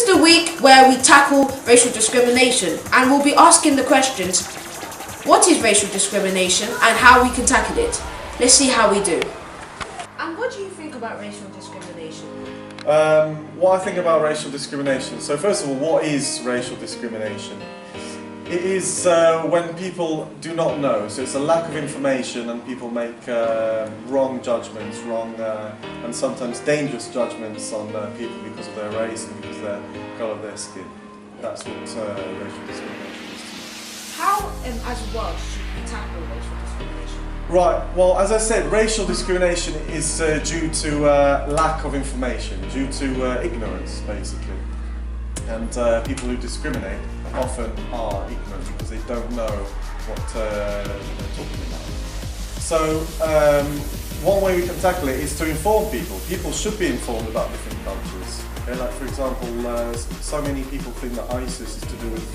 is the week where we tackle racial discrimination, and we'll be asking the questions: what is racial discrimination and how we can tackle it? Let's see how we do. And what do you think about racial discrimination? What I think about racial discrimination. So first of all, what is racial discrimination? It is when people do not know, so it's a lack of information and people make wrong judgments, and sometimes dangerous judgments on people because of their race and because of the colour of their skin. That's what racial discrimination is. How, as well, should we tackle racial discrimination? Right, well, as I said, racial discrimination is due to lack of information, due to ignorance, basically. And people who discriminate often are ignorant because they don't know what they're talking about. So one way we can tackle it is to inform people. People should be informed about different cultures. Okay, like for example, so many people think that ISIS is to do with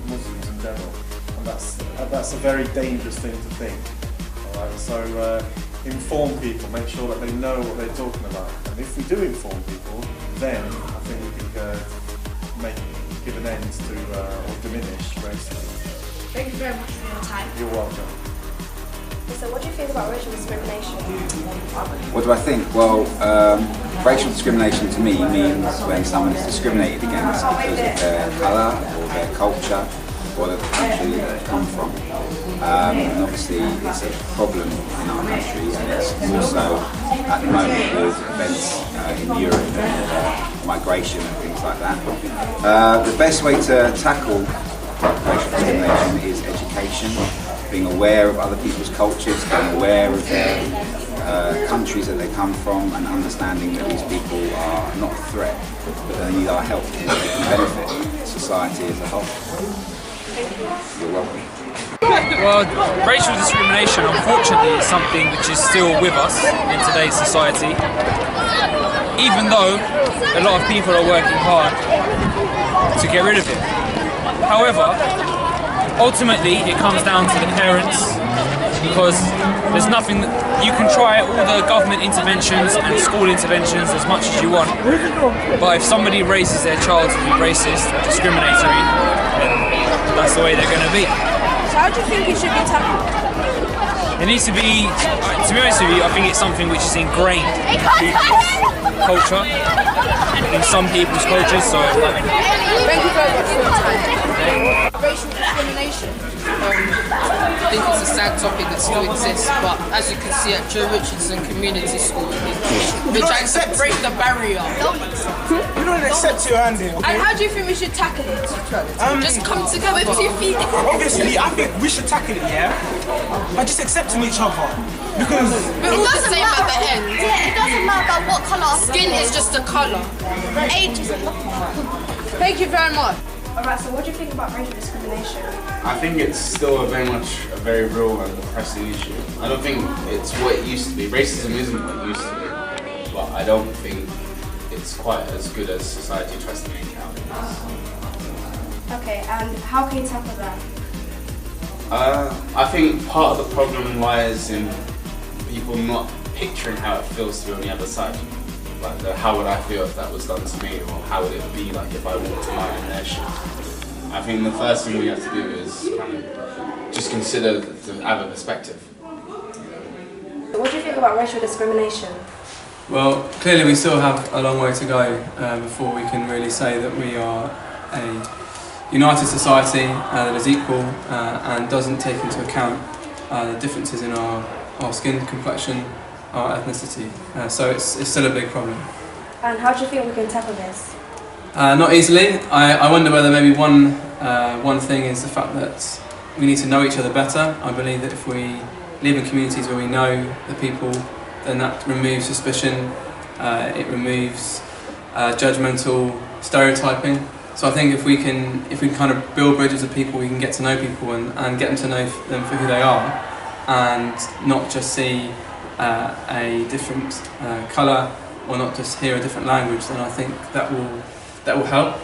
Muslims in general, and that's a very dangerous thing to think. All right, so inform people, make sure that they know what they're talking about. And if we do inform people, then I think we can give an end to or diminish racism. Thank you very much for your time. You're welcome. So what do you think about racial discrimination? What do I think? Well, racial discrimination to me means when someone is discriminated against because of their colour or their culture or the country that they come from. And obviously it's a problem in our country, and it's also at the moment with events in Europe and migration and things like that. The best way to tackle racial discrimination is education, being aware of other people's cultures, being aware of their countries that they come from, and understanding that these people are not a threat, but they need our help and they can benefit society as a whole. You're welcome. Well, racial discrimination, unfortunately, is something which is still with us in today's society, even though a lot of people are working hard to get rid of it. However, ultimately it comes down to the parents, because there's nothing that you can try all the government interventions and school interventions as much as you want, but if somebody raises their child to be racist or discriminatory, then that's the way they're going to be. So how do you think it should be tackled? It needs to be, to be honest with you, I think it's something which is ingrained in people's culture, in some people's cultures, so... Thank you very much for your time. Racial discrimination. I think it's a sad topic that still exists, but as you can see at Joe Richardson Community School, we're trying to break the barrier. We don't accept your hand here, okay? And how do you think we should tackle it? Just come together with 2 feet. Obviously, I think we should tackle it, yeah? By just accepting each other. Because we're all the same at the end. Yeah, it doesn't matter what colour. Skin is just a colour. Age is nothing. Thank you very much. Alright, so what do you think about racial discrimination? I think it's still very real and pressing issue. I don't think it's what it used to be. Racism isn't what it used to be, but I don't think it's quite as good as society tries to make it out. Okay, and how can you tackle that? I think part of the problem lies in people not picturing how it feels to be on the other side. Like, how would I feel if that was done to me, or how would it be like if I walked a mile in their shoes? I think the first thing we have to do is kind of just consider the other perspective. What do you think about racial discrimination? Well, clearly we still have a long way to go before we can really say that we are a united society that is equal and doesn't take into account the differences in our skin complexion, our ethnicity. So it's still a big problem. And how do you think we can tackle this? Not easily. I wonder whether maybe one thing is the fact that we need to know each other better. I believe that if we live in communities where we know the people, then that removes suspicion, it removes judgmental stereotyping. So I think if we can kind of build bridges of people, we can get to know people and get them to know them for who they are, and not just see a different colour or not just hear a different language, then I think that will help.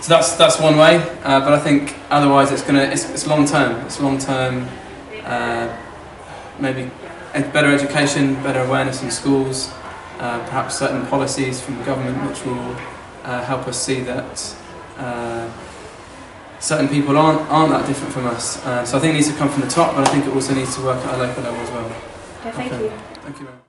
So that's one way, but I think otherwise it's long term. It's long term. Maybe better education, better awareness in schools, perhaps certain policies from the government which will help us see that certain people aren't that different from us. So I think it needs to come from the top, but I think it also needs to work at a local level as well. Okay, thank you. Thank you very much.